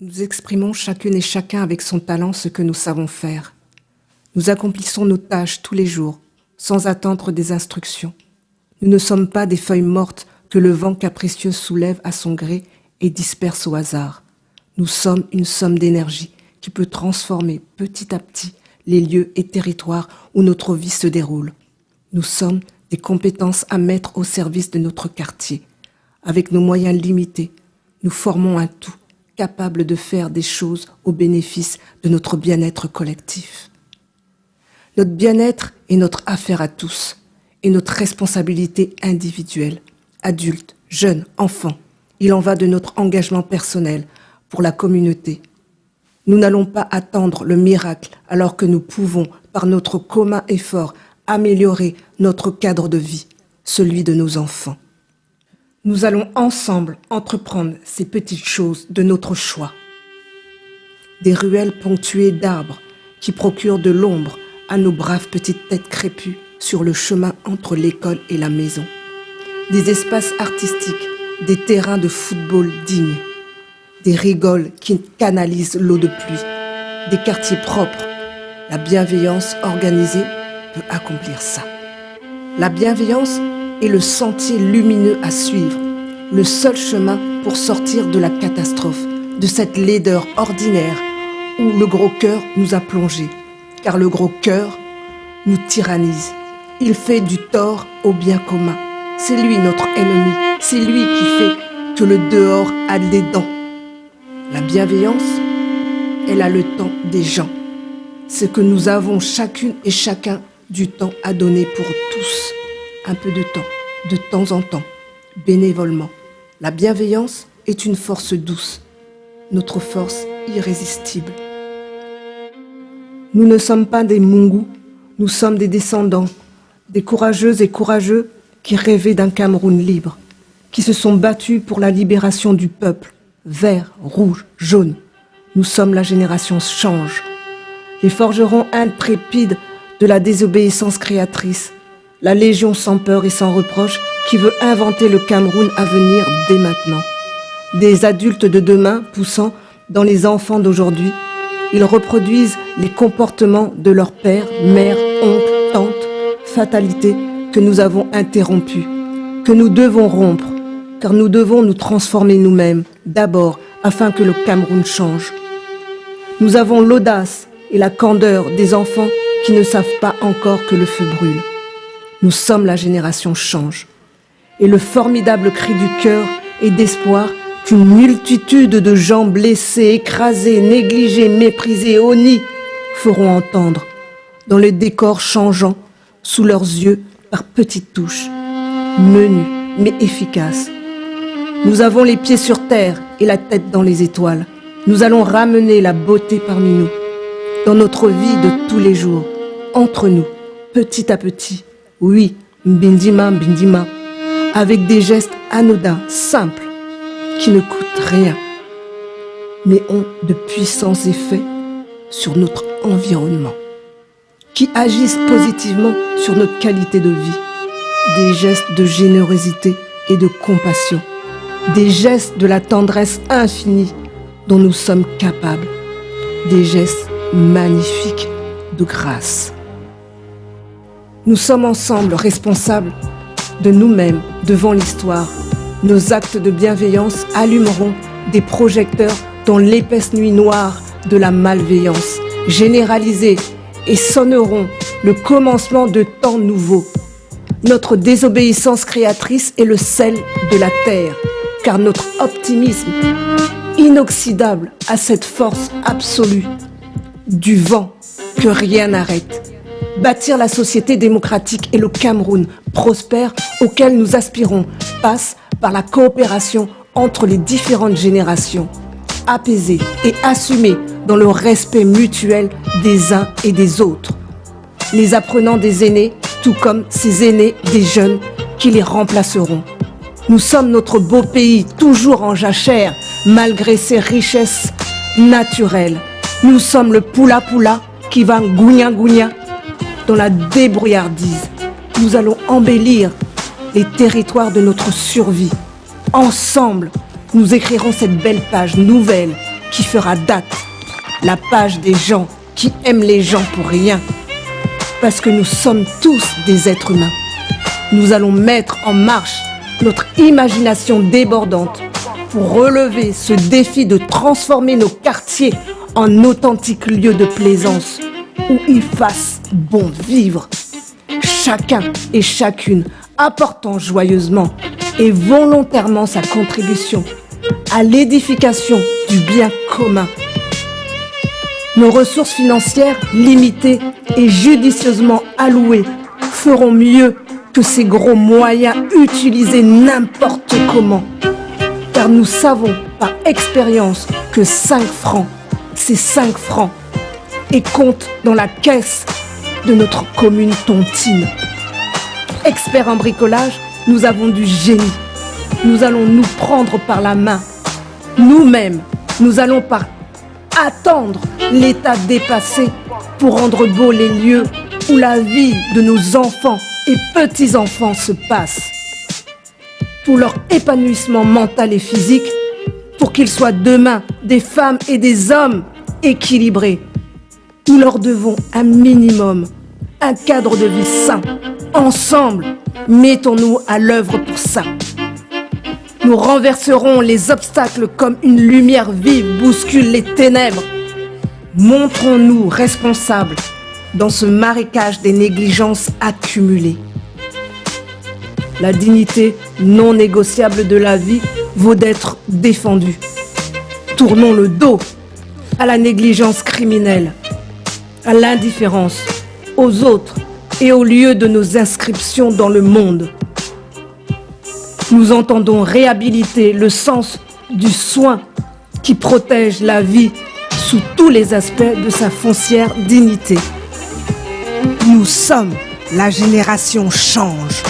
Nous exprimons chacune et chacun avec son talent ce que nous savons faire. Nous accomplissons nos tâches tous les jours, sans attendre des instructions. Nous ne sommes pas des feuilles mortes que le vent capricieux soulève à son gré et disperse au hasard. Nous sommes une somme d'énergie qui peut transformer petit à petit les lieux et territoires où notre vie se déroule. Nous sommes des compétences à mettre au service de notre quartier. Avec nos moyens limités, nous formons un tout capable de faire des choses au bénéfice de notre bien-être collectif. Notre bien-être est notre affaire à tous et notre responsabilité individuelle, adultes, jeunes, enfants. Il en va de notre engagement personnel pour la communauté. Nous n'allons pas attendre le miracle alors que nous pouvons, par notre commun effort, améliorer notre cadre de vie, celui de nos enfants. Nous allons ensemble entreprendre ces petites choses de notre choix. Des ruelles ponctuées d'arbres qui procurent de l'ombre à nos braves petites têtes crépues sur le chemin entre l'école et la maison. Des espaces artistiques, des terrains de football dignes, des rigoles qui canalisent l'eau de pluie, des quartiers propres. La bienveillance organisée peut accomplir ça. La bienveillance est le sentier lumineux à suivre, le seul chemin pour sortir de la catastrophe, de cette laideur ordinaire où le gros cœur nous a plongés. Car le gros cœur nous tyrannise. Il fait du tort au bien commun. C'est lui notre ennemi. C'est lui qui fait que le dehors a des dents. La bienveillance, elle a le temps des gens. C'est que nous avons chacune et chacun du temps à donner pour tous. Un peu de temps en temps, bénévolement. La bienveillance est une force douce, notre force irrésistible. Nous ne sommes pas des Mungu, nous sommes des descendants, des courageuses et courageux qui rêvaient d'un Cameroun libre, qui se sont battus pour la libération du peuple, vert, rouge, jaune. Nous sommes la génération change, les forgerons intrépides de la désobéissance créatrice, la légion sans peur et sans reproche qui veut inventer le Cameroun à venir dès maintenant. Des adultes de demain poussant dans les enfants d'aujourd'hui, ils reproduisent les comportements de leurs pères, mères, oncles, tantes, fatalités que nous avons interrompues, que nous devons rompre, car nous devons nous transformer nous-mêmes, d'abord, afin que le Cameroun change. Nous avons l'audace et la candeur des enfants qui ne savent pas encore que le feu brûle. Nous sommes la génération change. Et le formidable cri du cœur et d'espoir qu'une multitude de gens blessés, écrasés, négligés, méprisés, honnis feront entendre dans les décors changeants sous leurs yeux par petites touches, menues mais efficaces. Nous avons les pieds sur terre et la tête dans les étoiles. Nous allons ramener la beauté parmi nous, dans notre vie de tous les jours, entre nous, petit à petit. Oui, mbindima, mbindima, avec des gestes anodins, simples, qui ne coûtent rien, mais ont de puissants effets sur notre environnement, qui agissent positivement sur notre qualité de vie. Des gestes de générosité et de compassion, des gestes de la tendresse infinie dont nous sommes capables, des gestes magnifiques de grâce. Nous sommes ensemble responsables de nous-mêmes devant l'histoire. Nos actes de bienveillance allumeront des projecteurs dans l'épaisse nuit noire de la malveillance, généralisés et sonneront le commencement de temps nouveaux. Notre désobéissance créatrice est le sel de la terre, car notre optimisme inoxydable a cette force absolue du vent que rien n'arrête. Bâtir la société démocratique et le Cameroun prospère auquel nous aspirons passe par la coopération entre les différentes générations, apaisée et assumée dans le respect mutuel des uns et des autres. Les apprenants des aînés, tout comme ces aînés des jeunes qui les remplaceront. Nous sommes notre beau pays, toujours en jachère, malgré ses richesses naturelles. Nous sommes le poula-poula qui va gounia-gounia dans la débrouillardise. Nous allons embellir les territoires de notre survie. Ensemble, nous écrirons cette belle page nouvelle qui fera date, la page des gens qui aiment les gens pour rien. Parce que nous sommes tous des êtres humains. Nous allons mettre en marche notre imagination débordante pour relever ce défi de transformer nos quartiers en authentiques lieux de plaisance où il fasse bon vivre. Chacun et chacune apportant joyeusement et volontairement sa contribution à l'édification du bien commun. Nos ressources financières limitées et judicieusement allouées feront mieux que ces gros moyens utilisés n'importe comment. Car nous savons par expérience que 5 francs, c'est 5 francs et comptent dans la caisse de notre commune tontine. Experts en bricolage, nous avons du génie. Nous allons nous prendre par la main. Nous-mêmes, nous allons par attendre l'état dépassé pour rendre beaux les lieux où la vie de nos enfants et petits-enfants se passe. Pour leur épanouissement mental et physique, pour qu'ils soient demain des femmes et des hommes équilibrés. Nous leur devons un minimum, un cadre de vie sain. Ensemble, mettons-nous à l'œuvre pour ça. Nous renverserons les obstacles comme une lumière vive bouscule les ténèbres. Montrons-nous responsables dans ce marécage des négligences accumulées. La dignité non négociable de la vie vaut d'être défendue. Tournons le dos à la négligence criminelle, à l'indifférence, aux autres et au lieu de nos inscriptions dans le monde. Nous entendons réhabiliter le sens du soin qui protège la vie sous tous les aspects de sa foncière dignité. Nous sommes la génération change.